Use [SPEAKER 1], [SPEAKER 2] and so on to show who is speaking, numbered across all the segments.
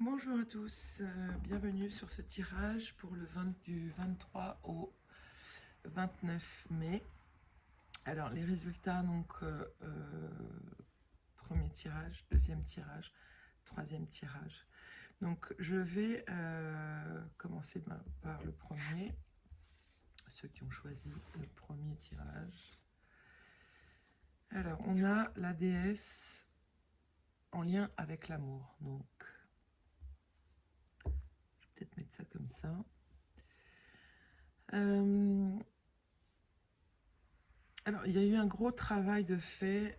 [SPEAKER 1] Bonjour à tous, bienvenue sur ce tirage pour du 23 au 29 mai. Alors les résultats, donc premier tirage, deuxième tirage, troisième tirage. Donc je vais commencer par le premier, ceux qui ont choisi le premier tirage. Alors on a la déesse en lien avec l'amour, donc je vais peut-être mettre ça comme ça. Alors, il y a eu un gros travail de fait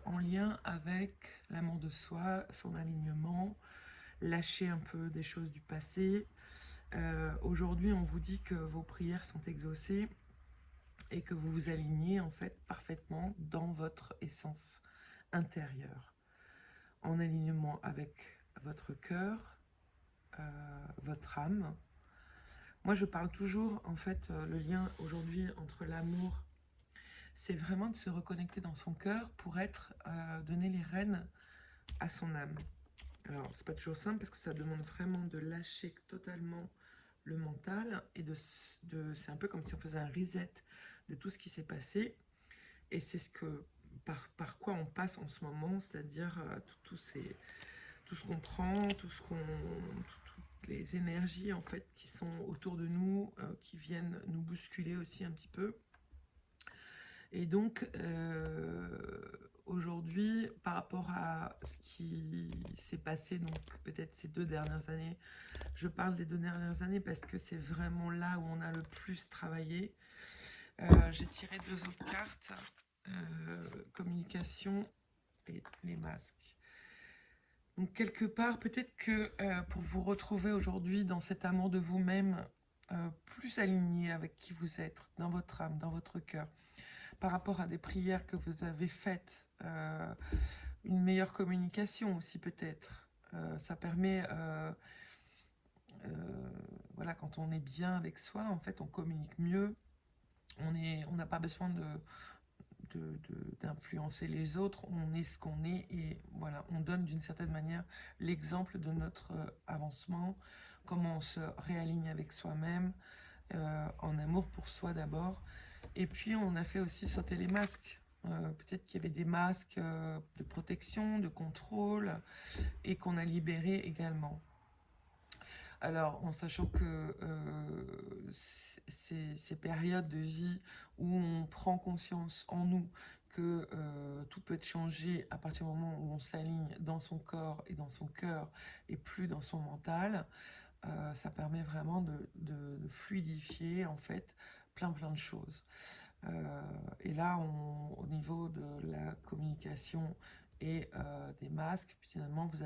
[SPEAKER 1] en lien avec l'amour de soi, son alignement, lâcher un peu des choses du passé. Aujourd'hui, on vous dit que vos prières sont exaucées et que vous vous alignez en fait parfaitement dans votre essence intérieure, en alignement avec votre cœur, votre âme. Moi, je parle toujours, en fait, le lien aujourd'hui entre l'amour, c'est vraiment de se reconnecter dans son cœur pour donner les rênes à son âme. Alors, c'est pas toujours simple parce que ça demande vraiment de lâcher totalement le mental et c'est un peu comme si on faisait un reset de tout ce qui s'est passé. Et c'est par quoi on passe en ce moment, c'est-à-dire tout ce qu'on prend, toutes les énergies en fait qui sont autour de nous, qui viennent nous bousculer aussi un petit peu. Et donc, aujourd'hui, par rapport à ce qui s'est passé, donc peut-être ces 2 dernières années, je parle des 2 dernières années parce que c'est vraiment là où on a le plus travaillé. J'ai tiré 2 autres cartes, communication et les masques. Donc quelque part, peut-être que pour vous retrouver aujourd'hui dans cet amour de vous-même, plus aligné avec qui vous êtes, dans votre âme, dans votre cœur, par rapport à des prières que vous avez faites, une meilleure communication aussi peut-être. Ça permet, voilà, quand on est bien avec soi, en fait, on communique mieux. On n'a pas besoin d'influencer les autres. On est ce qu'on est et voilà, on donne d'une certaine manière l'exemple de notre avancement, comment on se réaligne avec soi-même, en amour pour soi d'abord. Et puis on a fait aussi sauter les masques. Peut-être qu'il y avait des masques de protection, de contrôle, et qu'on a libéré également. Alors, en sachant que ces périodes de vie où on prend conscience en nous que tout peut changer à partir du moment où on s'aligne dans son corps et dans son cœur et plus dans son mental, ça permet vraiment de fluidifier en fait plein de choses. Et là, au niveau de la communication et des masques, finalement, vous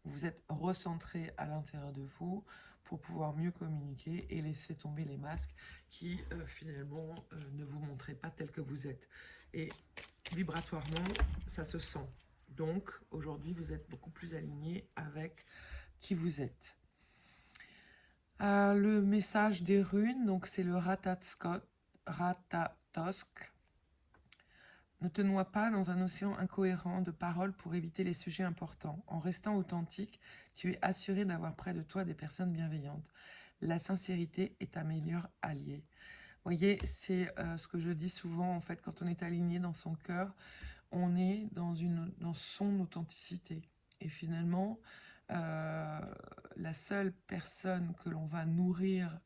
[SPEAKER 1] vous êtes recentré à l'intérieur de vous pour pouvoir mieux communiquer et laisser tomber les masques qui, finalement, ne vous montraient pas tel que vous êtes. Et vibratoirement, ça se sent. Donc, aujourd'hui, vous êtes beaucoup plus aligné avec qui vous êtes. Le message des runes, donc c'est le Ratatosk. Ne te noie pas dans un océan incohérent de paroles pour éviter les sujets importants. En restant authentique, tu es assuré d'avoir près de toi des personnes bienveillantes. La sincérité est ta meilleure alliée. Vous voyez, c'est ce que je dis souvent, en fait, quand on est aligné dans son cœur, on est dans son authenticité. Et finalement, la seule personne que l'on va nourrir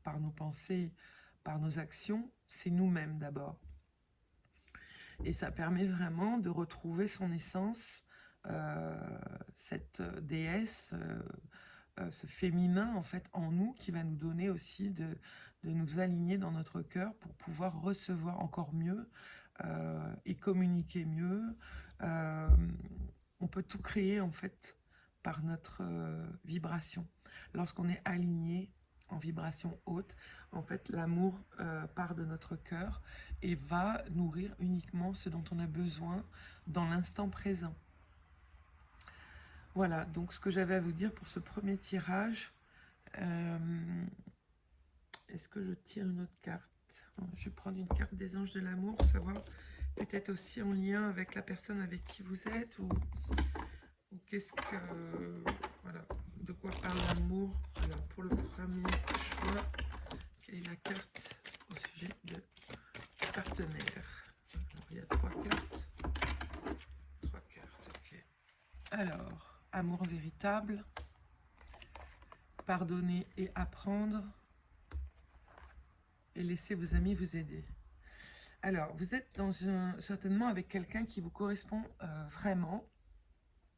[SPEAKER 1] par nos pensées, par nos actions, c'est nous-mêmes d'abord. Et ça permet vraiment de retrouver son essence, cette déesse, ce féminin en fait en nous qui va nous donner aussi de nous aligner dans notre cœur pour pouvoir recevoir encore mieux et communiquer mieux. On peut tout créer en fait par notre vibration. Lorsqu'on est aligné en vibration haute, en fait l'amour part de notre cœur et va nourrir uniquement ce dont on a besoin dans l'instant présent. Voilà, donc ce que j'avais à vous dire pour ce premier tirage. Est-ce que je tire une autre carte? Je vais prendre une carte des anges de l'amour pour savoir peut-être aussi en lien avec la personne avec qui vous êtes ou qu'est-ce que... Voilà. quoi parle l'amour? Alors, pour le premier choix, quelle est la carte au sujet de partenaire? Alors, il y a 3 cartes. 3 cartes, ok. Alors, amour véritable, pardonner et apprendre, et laisser vos amis vous aider. Alors, vous êtes certainement avec quelqu'un qui vous correspond vraiment.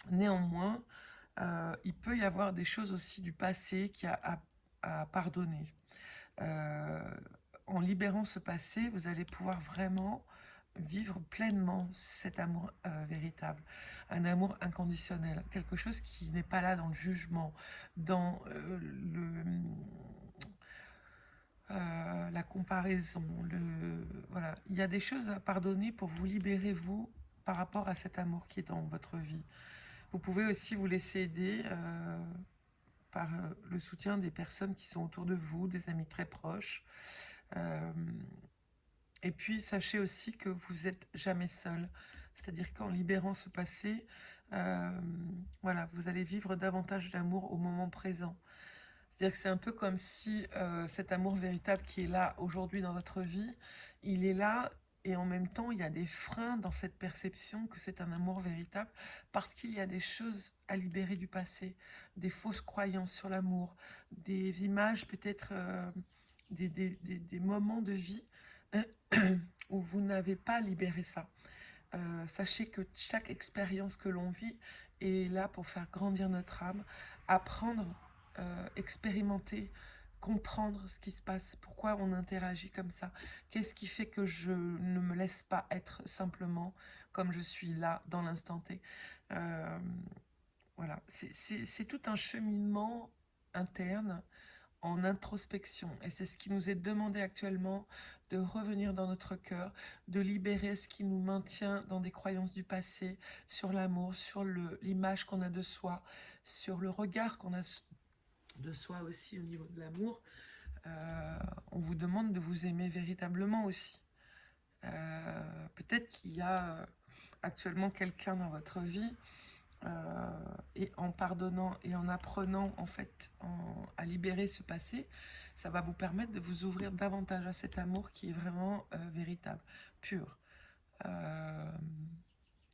[SPEAKER 1] Néanmoins, il peut y avoir des choses aussi du passé qui a à pardonner. En libérant ce passé, vous allez pouvoir vraiment vivre pleinement cet amour véritable, un amour inconditionnel, quelque chose qui n'est pas là dans le jugement, dans la comparaison. Voilà. Il y a des choses à pardonner pour vous libérer, vous, par rapport à cet amour qui est dans votre vie. Vous pouvez aussi vous laisser aider par le soutien des personnes qui sont autour de vous, des amis très proches. Et puis, sachez aussi que vous n'êtes jamais seul. C'est-à-dire qu'en libérant ce passé, voilà, vous allez vivre davantage d'amour au moment présent. C'est-à-dire que c'est un peu comme si cet amour véritable qui est là aujourd'hui dans votre vie, il est là et en même temps, il y a des freins dans cette perception que c'est un amour véritable parce qu'il y a des choses à libérer du passé, des fausses croyances sur l'amour, des images peut-être, des moments de vie où vous n'avez pas libéré ça. Sachez que chaque expérience que l'on vit est là pour faire grandir notre âme, apprendre, expérimenter, comprendre ce qui se passe, pourquoi on interagit comme ça, qu'est-ce qui fait que je ne me laisse pas être simplement comme je suis là dans l'instant T. Voilà, c'est tout un cheminement interne en introspection. Et c'est ce qui nous est demandé actuellement, de revenir dans notre cœur, de libérer ce qui nous maintient dans des croyances du passé, sur l'amour, sur l'image qu'on a de soi, sur le regard qu'on a de soi aussi au niveau de l'amour. On vous demande de vous aimer véritablement aussi. Peut-être qu'il y a actuellement quelqu'un dans votre vie, et en pardonnant et en apprenant en fait à libérer ce passé, ça va vous permettre de vous ouvrir davantage à cet amour qui est vraiment véritable, pur.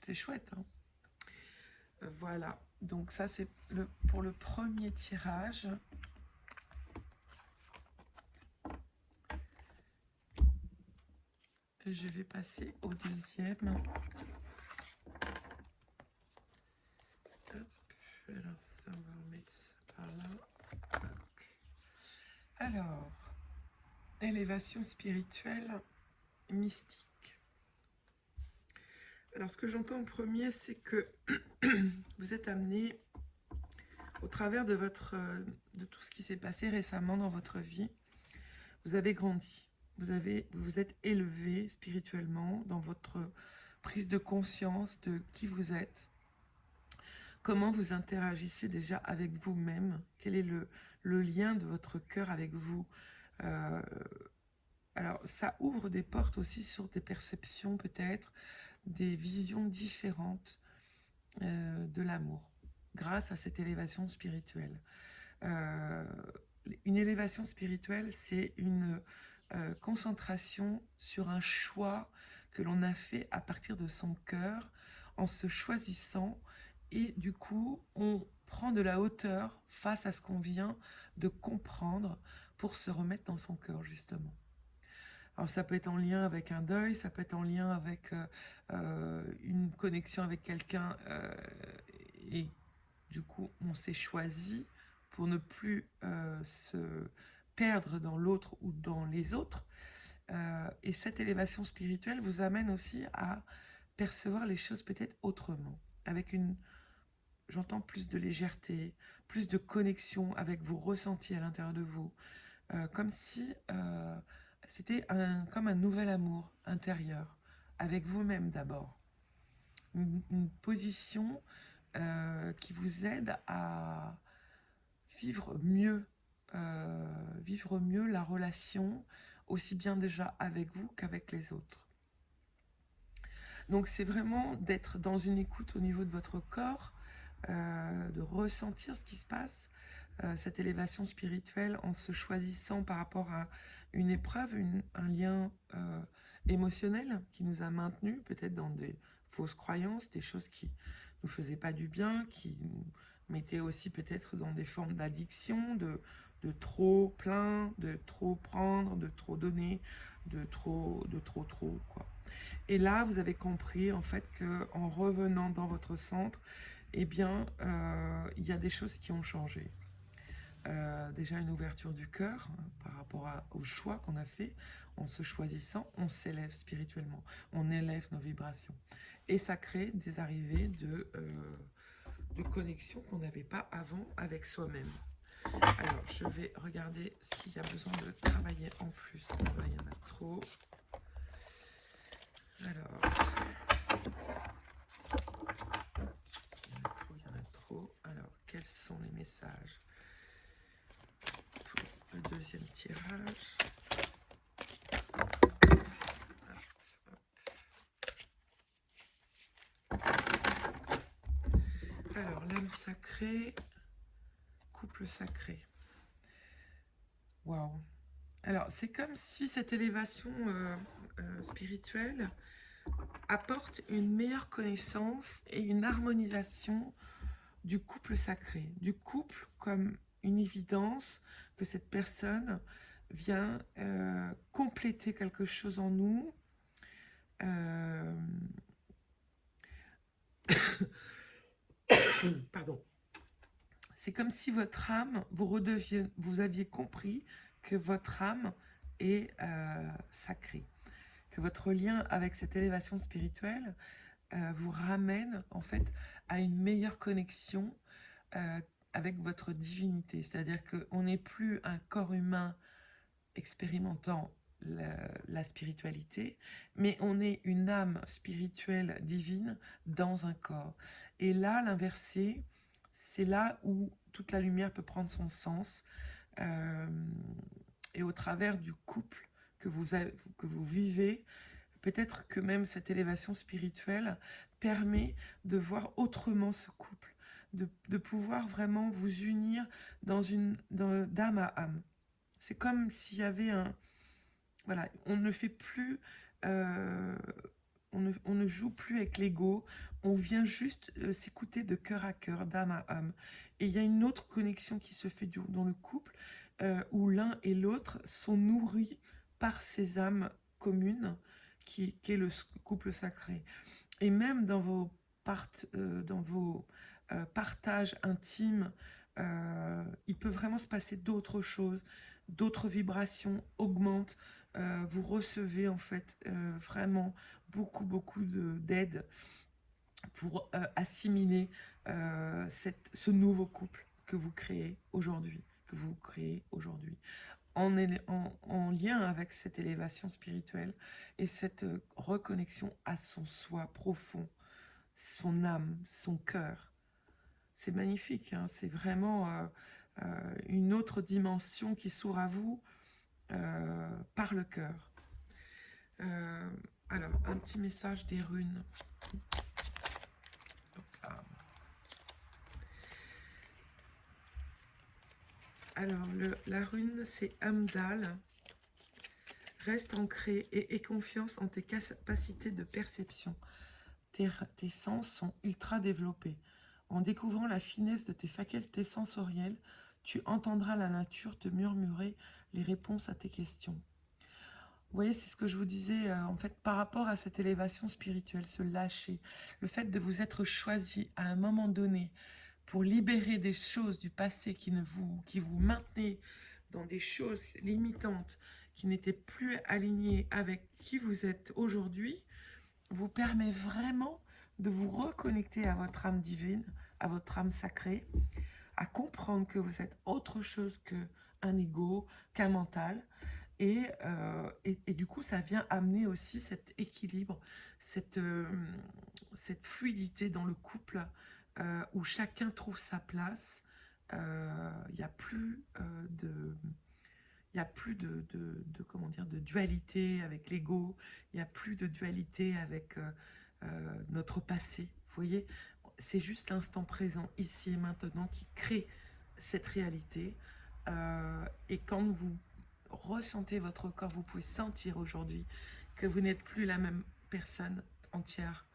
[SPEAKER 1] C'est chouette, hein. Voilà, donc ça c'est pour le premier tirage. Je vais passer au deuxième. Hop. Alors ça, on va remettre ça par là. Alors, élévation spirituelle, mystique. Alors, ce que j'entends en premier, c'est que vous êtes amené, au travers de tout ce qui s'est passé récemment dans votre vie, vous avez grandi. Vous vous êtes élevé spirituellement dans votre prise de conscience de qui vous êtes. Comment vous interagissez déjà avec vous-même? Quel est le lien de votre cœur avec vous? Alors, ça ouvre des portes aussi sur des perceptions peut-être, des visions différentes de l'amour, grâce à cette élévation spirituelle. Une élévation spirituelle, c'est une concentration sur un choix que l'on a fait à partir de son cœur, en se choisissant, et du coup, on prend de la hauteur face à ce qu'on vient de comprendre pour se remettre dans son cœur, justement. Alors ça peut être en lien avec un deuil, ça peut être en lien avec une connexion avec quelqu'un, et du coup on s'est choisi pour ne plus se perdre dans l'autre ou dans les autres. Et cette élévation spirituelle vous amène aussi à percevoir les choses peut-être autrement, avec j'entends plus de légèreté, plus de connexion avec vos ressentis à l'intérieur de vous, comme si c'était comme un nouvel amour intérieur, avec vous-même d'abord. Une position qui vous aide à vivre mieux la relation, aussi bien déjà avec vous qu'avec les autres. Donc c'est vraiment d'être dans une écoute au niveau de votre corps, de ressentir ce qui se passe, cette élévation spirituelle en se choisissant par rapport à une épreuve, un lien émotionnel qui nous a maintenus, peut-être dans des fausses croyances, des choses qui nous faisaient pas du bien, qui nous mettaient aussi peut-être dans des formes d'addiction, de trop plein, de trop prendre, de trop donner, de trop, quoi. Et là, vous avez compris en fait que en revenant dans votre centre, eh bien, il y a des choses qui ont changé. Déjà une ouverture du cœur par rapport au choix qu'on a fait. En se choisissant, on s'élève spirituellement, on élève nos vibrations. Et ça crée des arrivées de connexion qu'on n'avait pas avant avec soi-même. Alors, je vais regarder ce qu'il y a besoin de travailler en plus. Là, il y en a trop. Alors, il y en a trop. Alors, quels sont les messages pour le deuxième tirage? Alors, l'âme sacrée, couple sacré. Waouh! Alors, c'est comme si cette élévation spirituelle apporte une meilleure connaissance et une harmonisation du couple sacré, du couple comme une évidence que cette personne vient compléter quelque chose en nous. Pardon. C'est comme si votre âme, vous aviez compris que votre âme est sacrée, que votre lien avec cette élévation spirituelle vous ramène en fait à une meilleure connexion avec votre divinité. C'est-à-dire qu'on n'est plus un corps humain expérimentant la spiritualité, mais on est une âme spirituelle divine dans un corps. Et là, l'inversé, c'est là où toute la lumière peut prendre son sens. Et au travers du couple que vous vivez, peut-être que même cette élévation spirituelle permet de voir autrement ce couple, de pouvoir vraiment vous unir d'âme à âme. C'est comme s'il y avait un... Voilà, on ne fait plus... on ne joue plus avec l'ego, on vient juste s'écouter de cœur à cœur, d'âme à âme. Et il y a une autre connexion qui se fait dans le couple, où l'un et l'autre sont nourris par ces âmes communes, qui est le couple sacré. Et même dans vos, partages intimes, il peut vraiment se passer d'autres choses, d'autres vibrations augmentent. Vous recevez en fait vraiment beaucoup d'aide pour assimiler ce nouveau couple que vous créez aujourd'hui, en lien avec cette élévation spirituelle et cette reconnexion à son soi profond, son âme, son cœur. C'est magnifique, hein, c'est vraiment une autre dimension qui s'ouvre à vous par le cœur. Alors, un petit message des runes. Alors, la rune, c'est Amdal. Reste ancré et aie confiance en tes capacités de perception. Tes sens sont ultra développés. En découvrant la finesse de tes facultés sensorielles, tu entendras la nature te murmurer les réponses à tes questions. Vous voyez, c'est ce que je vous disais, en fait, par rapport à cette élévation spirituelle, se lâcher, le fait de vous être choisi à un moment donné pour libérer des choses du passé qui vous maintenaient dans des choses limitantes, qui n'étaient plus alignées avec qui vous êtes aujourd'hui, vous permet vraiment de vous reconnecter à votre âme divine, à votre âme sacrée, à comprendre que vous êtes autre chose qu'un ego, qu'un mental. Et du coup, ça vient amener aussi cet équilibre, cette fluidité dans le couple où chacun trouve sa place. Il n'y a plus comment dire, de dualité avec l'ego, il n'y a plus de dualité avec notre passé. Vous voyez, c'est juste l'instant présent, ici et maintenant, qui crée cette réalité. Et quand vous ressentez votre corps, vous pouvez sentir aujourd'hui que vous n'êtes plus la même personne entière,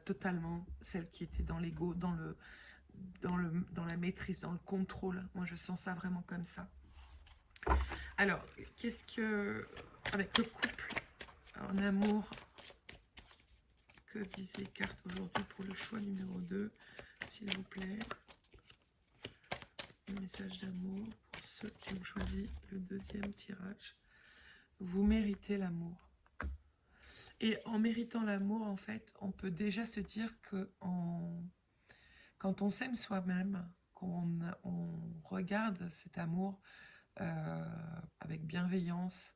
[SPEAKER 1] totalement, celle qui était dans l'ego, dans la maîtrise, dans le contrôle. Moi, je sens ça vraiment comme ça. Alors, qu'est-ce que, avec le couple en amour, que disent les cartes aujourd'hui pour le choix numéro 2, s'il vous plaît? Un message d'amour pour ceux qui ont choisi le deuxième tirage. Vous méritez l'amour. Et en méritant l'amour, en fait, on peut déjà se dire que quand on s'aime soi-même, qu'on regarde cet amour avec bienveillance,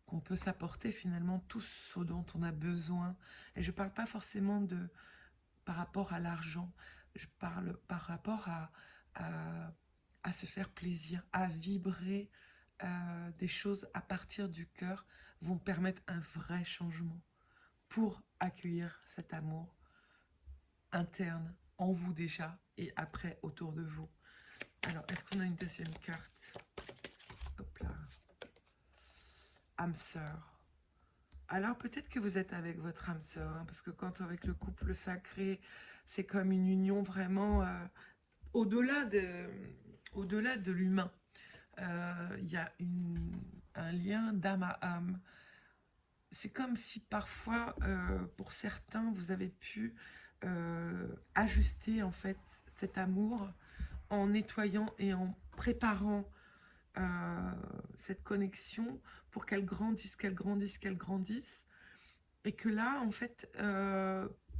[SPEAKER 1] qu'on peut s'apporter finalement tout ce dont on a besoin. Et je ne parle pas forcément par rapport à l'argent, je parle par rapport à se faire plaisir, à vibrer des choses à partir du cœur vont permettre un vrai changement pour accueillir cet amour interne en vous déjà et après autour de vous. Alors, est-ce qu'on a une deuxième carte? Hop là. Âme sœur. Alors peut-être que vous êtes avec votre âme sœur, hein, parce que quand avec le couple sacré, c'est comme une union vraiment au-delà de l'humain. Il y a un lien d'âme à âme. C'est comme si parfois, pour certains, vous avez pu ajuster en fait cet amour en nettoyant et en préparant cette connexion pour qu'elle grandisse, qu'elle grandisse, qu'elle grandisse. Et que là, en fait,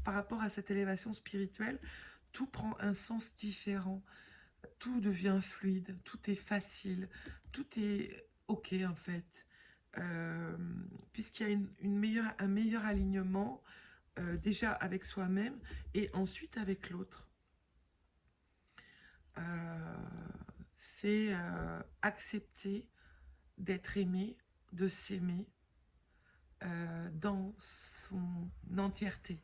[SPEAKER 1] par rapport à cette élévation spirituelle, tout prend un sens différent. Tout devient fluide, tout est facile, tout est OK en fait. Puisqu'il y a un meilleur alignement déjà avec soi-même et ensuite avec l'autre. C'est accepter d'être aimé, de s'aimer dans son entièreté,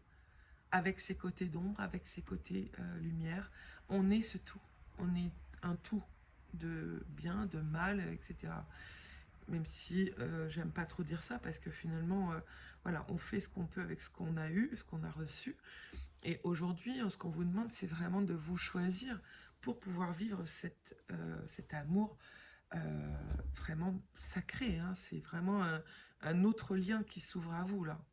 [SPEAKER 1] avec ses côtés d'ombre, avec ses côtés lumière. On est ce tout, on est un tout de bien, de mal, etc. Même si j'aime pas trop dire ça, parce que finalement, voilà, on fait ce qu'on peut avec ce qu'on a eu, ce qu'on a reçu. Et aujourd'hui, ce qu'on vous demande, c'est vraiment de vous choisir pour pouvoir vivre cet amour vraiment sacré. Hein. C'est vraiment un autre lien qui s'ouvre à vous, là.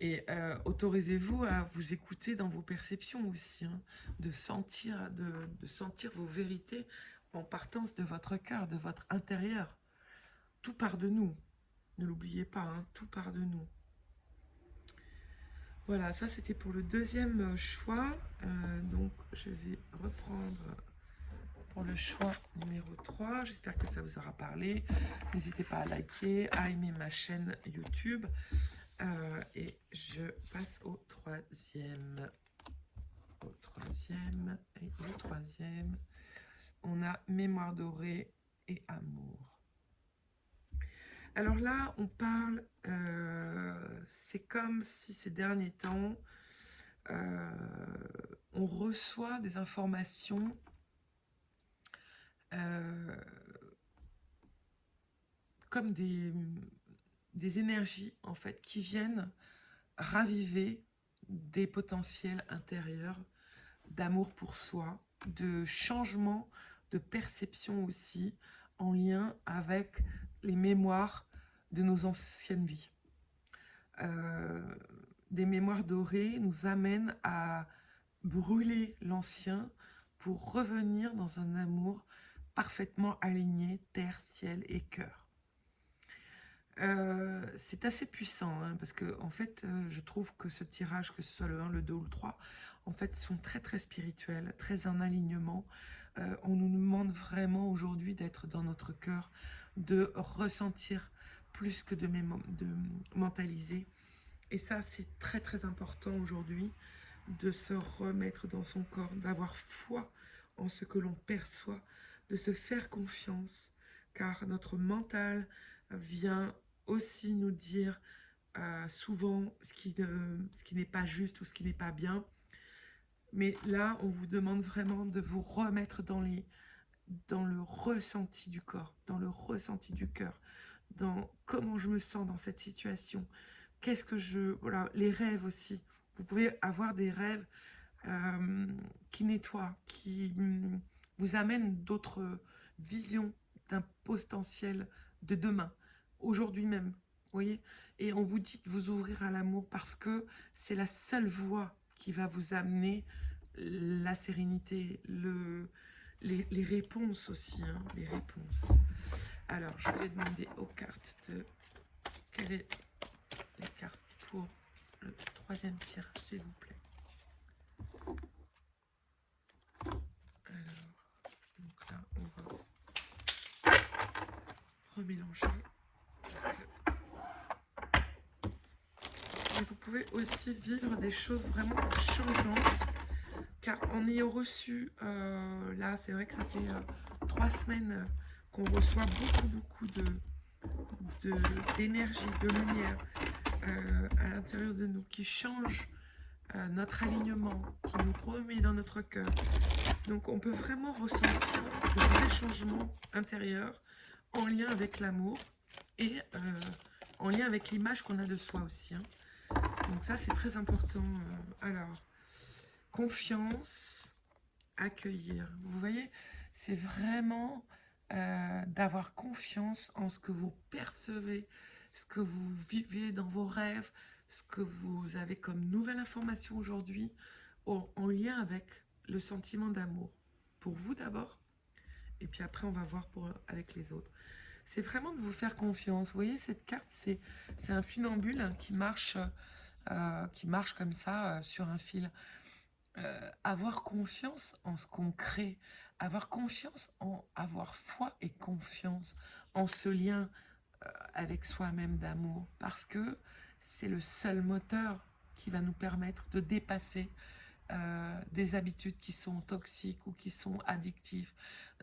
[SPEAKER 1] Et autorisez-vous à vous écouter dans vos perceptions aussi, hein, de sentir vos vérités en partance de votre cœur, de votre intérieur. Tout part de nous. Ne l'oubliez pas, hein, tout part de nous. Voilà, ça c'était pour le deuxième choix. Donc je vais reprendre pour le choix numéro 3. J'espère que ça vous aura parlé. N'hésitez pas à liker, à aimer ma chaîne YouTube. Et je passe au troisième. Et au troisième, on a mémoire dorée et amour. Alors là, on parle, c'est comme si ces derniers temps, on reçoit des informations comme des énergies en fait qui viennent raviver des potentiels intérieurs d'amour pour soi, de changement de perception aussi en lien avec les mémoires de nos anciennes vies. Des mémoires dorées nous amènent à brûler l'ancien pour revenir dans un amour parfaitement aligné, terre, ciel et cœur. C'est assez puissant, hein, parce que en fait, je trouve que ce tirage, que ce soit le 1, le 2 ou le 3, en fait, sont très très spirituels, très en alignement. On nous demande vraiment aujourd'hui d'être dans notre cœur, de ressentir plus que de mentaliser. Et ça, c'est très très important aujourd'hui, de se remettre dans son corps, d'avoir foi en ce que l'on perçoit, de se faire confiance, car notre mental vient aussi nous dire souvent ce qui n'est pas juste ou ce qui n'est pas bien. Mais là, on vous demande vraiment de vous remettre dans le ressenti du corps, dans le ressenti du cœur, dans comment je me sens dans cette situation. Qu'est-ce que je... Voilà, les rêves aussi. Vous pouvez avoir des rêves qui nettoient, qui vous amènent d'autres visions d'un potentiel de demain, aujourd'hui même. Vous voyez? Et on vous dit de vous ouvrir à l'amour parce que c'est la seule voie qui va vous amener la sérénité, les réponses aussi, hein, les réponses. Alors, je vais demander aux cartes de... Quelles sont les cartes pour le troisième tirage, s'il vous plaît? Alors, donc là, on va remélanger. Parce que... Et vous pouvez aussi vivre des choses vraiment changeantes. Car en ayant reçu, là, c'est vrai que ça fait 3 semaines qu'on reçoit beaucoup d'énergie, de lumière à l'intérieur de nous, qui change notre alignement, qui nous remet dans notre cœur. Donc on peut vraiment ressentir de vrais changements intérieurs en lien avec l'amour et en lien avec l'image qu'on a de soi aussi. Hein. Donc ça, c'est très important. Alors, confiance, accueillir. Vous voyez, c'est vraiment d'avoir confiance en ce que vous percevez, ce que vous vivez dans vos rêves, ce que vous avez comme nouvelle information aujourd'hui en lien avec le sentiment d'amour. Pour vous d'abord, et puis après on va voir avec les autres. C'est vraiment de vous faire confiance. Vous voyez, cette carte, c'est un funambule hein, qui marche comme ça sur un fil. Avoir confiance en ce qu'on crée, avoir confiance en avoir foi et confiance en ce lien avec soi-même d'amour, parce que c'est le seul moteur qui va nous permettre de dépasser des habitudes qui sont toxiques ou qui sont addictives,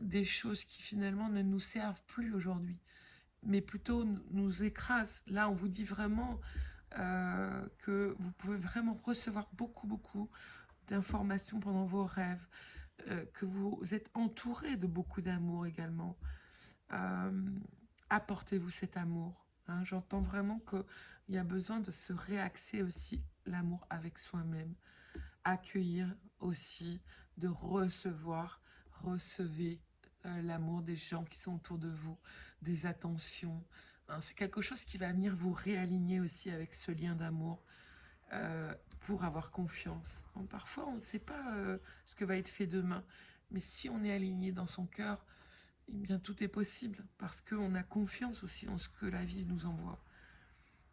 [SPEAKER 1] des choses qui finalement ne nous servent plus aujourd'hui, mais plutôt nous écrasent. Là, on vous dit vraiment que vous pouvez vraiment recevoir beaucoup d'informations pendant vos rêves, que vous êtes entouré de beaucoup d'amour également. Apportez-vous cet amour. Hein. J'entends vraiment qu'il y a besoin de se réaxer aussi l'amour avec soi-même. Accueillir aussi, de recevoir, recevez l'amour des gens qui sont autour de vous, des attentions. Hein. C'est quelque chose qui va venir vous réaligner aussi avec ce lien d'amour. Pour avoir confiance. Donc, parfois, on ne sait pas ce que va être fait demain, mais si on est aligné dans son cœur, eh bien, tout est possible, parce qu'on a confiance aussi en ce que la vie nous envoie.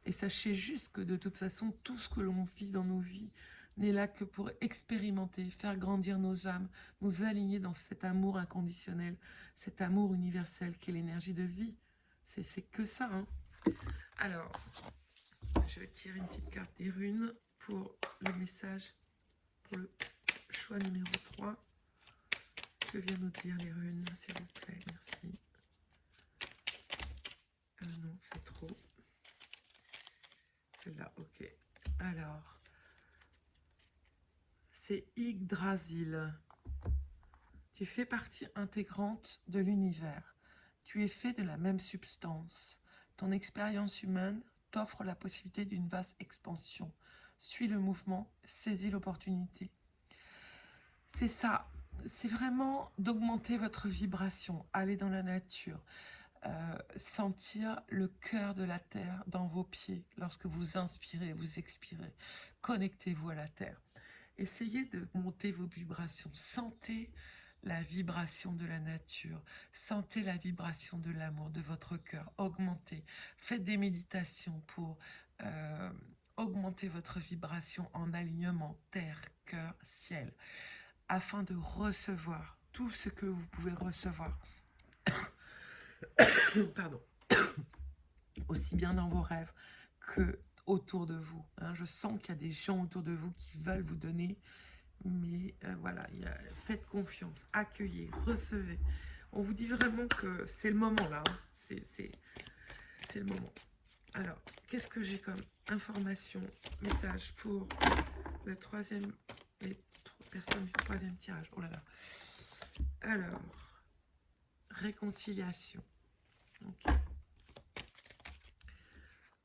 [SPEAKER 1] Et sachez juste que de toute façon, tout ce que l'on vit dans nos vies n'est là que pour expérimenter, faire grandir nos âmes, nous aligner dans cet amour inconditionnel, cet amour universel qui est l'énergie de vie. C'est que ça. Hein. Alors, je vais tirer une petite carte des runes pour le message, pour le choix numéro 3. Que viennent nous dire les runes, s'il vous plaît? Merci. Non, c'est trop. Celle-là, ok. Alors, c'est Yggdrasil. Tu fais partie intégrante de l'univers. Tu es fait de la même substance. Ton expérience humaine t'offre la possibilité d'une vaste expansion. Suis le mouvement, saisis l'opportunité. C'est ça, c'est vraiment d'augmenter votre vibration, aller dans la nature, sentir le cœur de la terre dans vos pieds lorsque vous inspirez, vous expirez. Connectez-vous à la terre. Essayez de monter vos vibrations. Sentez la vibration de la nature. Sentez la vibration de l'amour de votre cœur. Augmentez. Faites des méditations pour augmenter votre vibration en alignement terre, cœur, ciel, afin de recevoir tout ce que vous pouvez recevoir. Pardon. Aussi bien dans vos rêves que autour de vous. Hein. Je sens qu'il y a des gens autour de vous qui veulent vous donner, mais voilà, faites confiance, accueillez, recevez. On vous dit vraiment que c'est le moment là, hein. C'est le moment. Alors, qu'est-ce que j'ai comme information, message pour la troisième, personne du troisième tirage. Oh là là. Alors, réconciliation. Ok.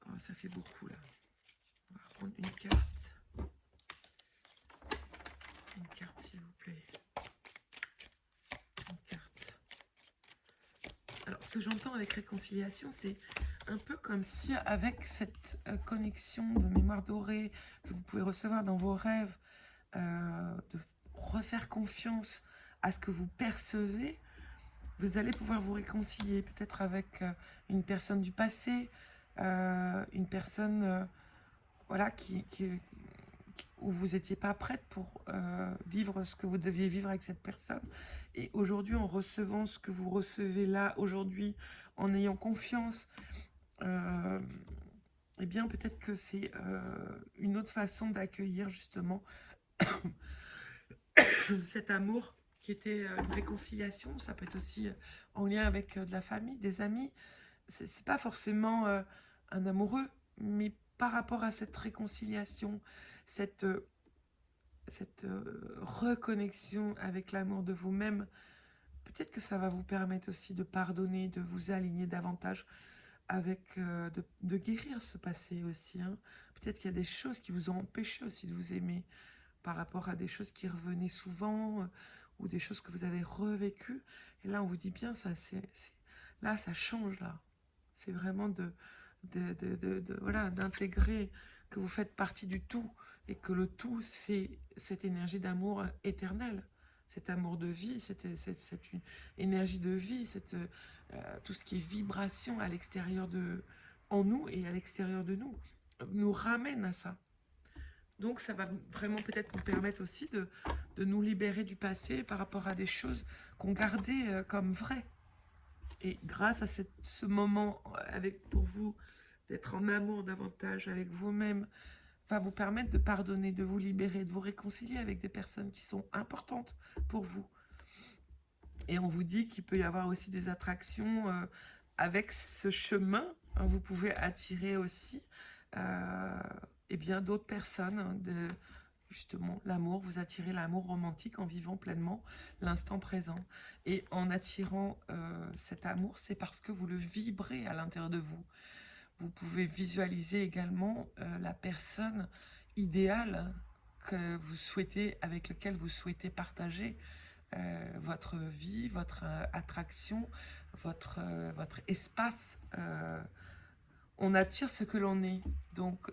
[SPEAKER 1] Oh, ça fait beaucoup là. On va reprendre une carte. Une carte, s'il vous plaît. Une carte. Alors, ce que j'entends avec réconciliation, c'est un peu comme si, avec cette connexion de mémoire dorée que vous pouvez recevoir dans vos rêves, de refaire confiance à ce que vous percevez, vous allez pouvoir vous réconcilier peut-être avec une personne du passé, une personne voilà, où vous n'étiez pas prête pour vivre ce que vous deviez vivre avec cette personne. Et aujourd'hui, en recevant ce que vous recevez là, aujourd'hui, en ayant confiance, eh bien, peut-être que c'est une autre façon d'accueillir justement cet amour qui était une réconciliation. Ça peut être aussi en lien avec de la famille, des amis. C'est pas forcément un amoureux, mais par rapport à cette réconciliation, cette reconnexion avec l'amour de vous-même, peut-être que ça va vous permettre aussi de pardonner, de vous aligner davantage avec, de guérir ce passé aussi. Hein. Peut-être qu'il y a des choses qui vous ont empêché aussi de vous aimer par rapport à des choses qui revenaient souvent ou des choses que vous avez revécues. Et là, on vous dit bien, ça, là, ça change là. C'est vraiment voilà, d'intégrer que vous faites partie du tout et que le tout, c'est cette énergie d'amour éternel, cet amour de vie, cette une énergie de vie, tout ce qui est vibration à l'extérieur en nous et à l'extérieur de nous ramène à ça. Donc ça va vraiment peut-être nous permettre aussi de nous libérer du passé par rapport à des choses qu'on gardait comme vraies. Et grâce à ce moment pour vous, d'être en amour davantage avec vous-même, va vous permettre de pardonner, de vous libérer, de vous réconcilier avec des personnes qui sont importantes pour vous. Et on vous dit qu'il peut y avoir aussi des attractions avec ce chemin. Hein, vous pouvez attirer aussi eh bien d'autres personnes, hein, justement l'amour, vous attirez l'amour romantique en vivant pleinement l'instant présent. Et en attirant cet amour, c'est parce que vous le vibrez à l'intérieur de vous. Vous pouvez visualiser également la personne idéale que vous souhaitez, avec laquelle vous souhaitez partager votre vie, votre attraction, votre espace. On attire ce que l'on est. Donc,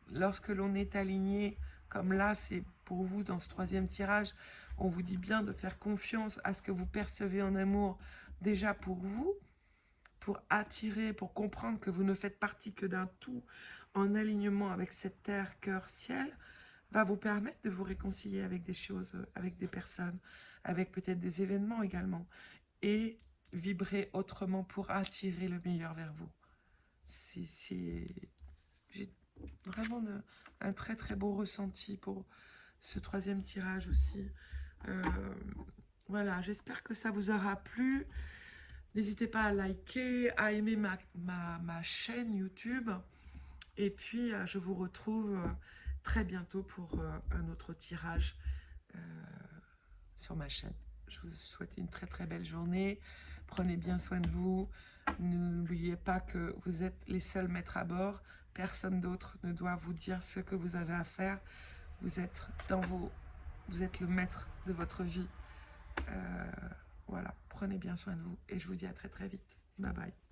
[SPEAKER 1] lorsque l'on est aligné, comme là, c'est pour vous dans ce troisième tirage, on vous dit bien de faire confiance à ce que vous percevez en amour déjà pour vous, pour attirer, pour comprendre que vous ne faites partie que d'un tout en alignement avec cette terre, cœur, ciel, va vous permettre de vous réconcilier avec des choses, avec des personnes, avec peut-être des événements également, et vibrer autrement pour attirer le meilleur vers vous. J'ai vraiment un très très beau ressenti pour ce troisième tirage aussi. Voilà, j'espère que ça vous aura plu. N'hésitez pas à liker, à aimer ma chaîne YouTube. Et puis, je vous retrouve très bientôt pour un autre tirage sur ma chaîne. Je vous souhaite une très très belle journée. Prenez bien soin de vous. N'oubliez pas que vous êtes les seuls maîtres à bord. Personne d'autre ne doit vous dire ce que vous avez à faire. Vous êtes vous êtes le maître de votre vie. Voilà, prenez bien soin de vous et je vous dis à très très vite. Bye bye.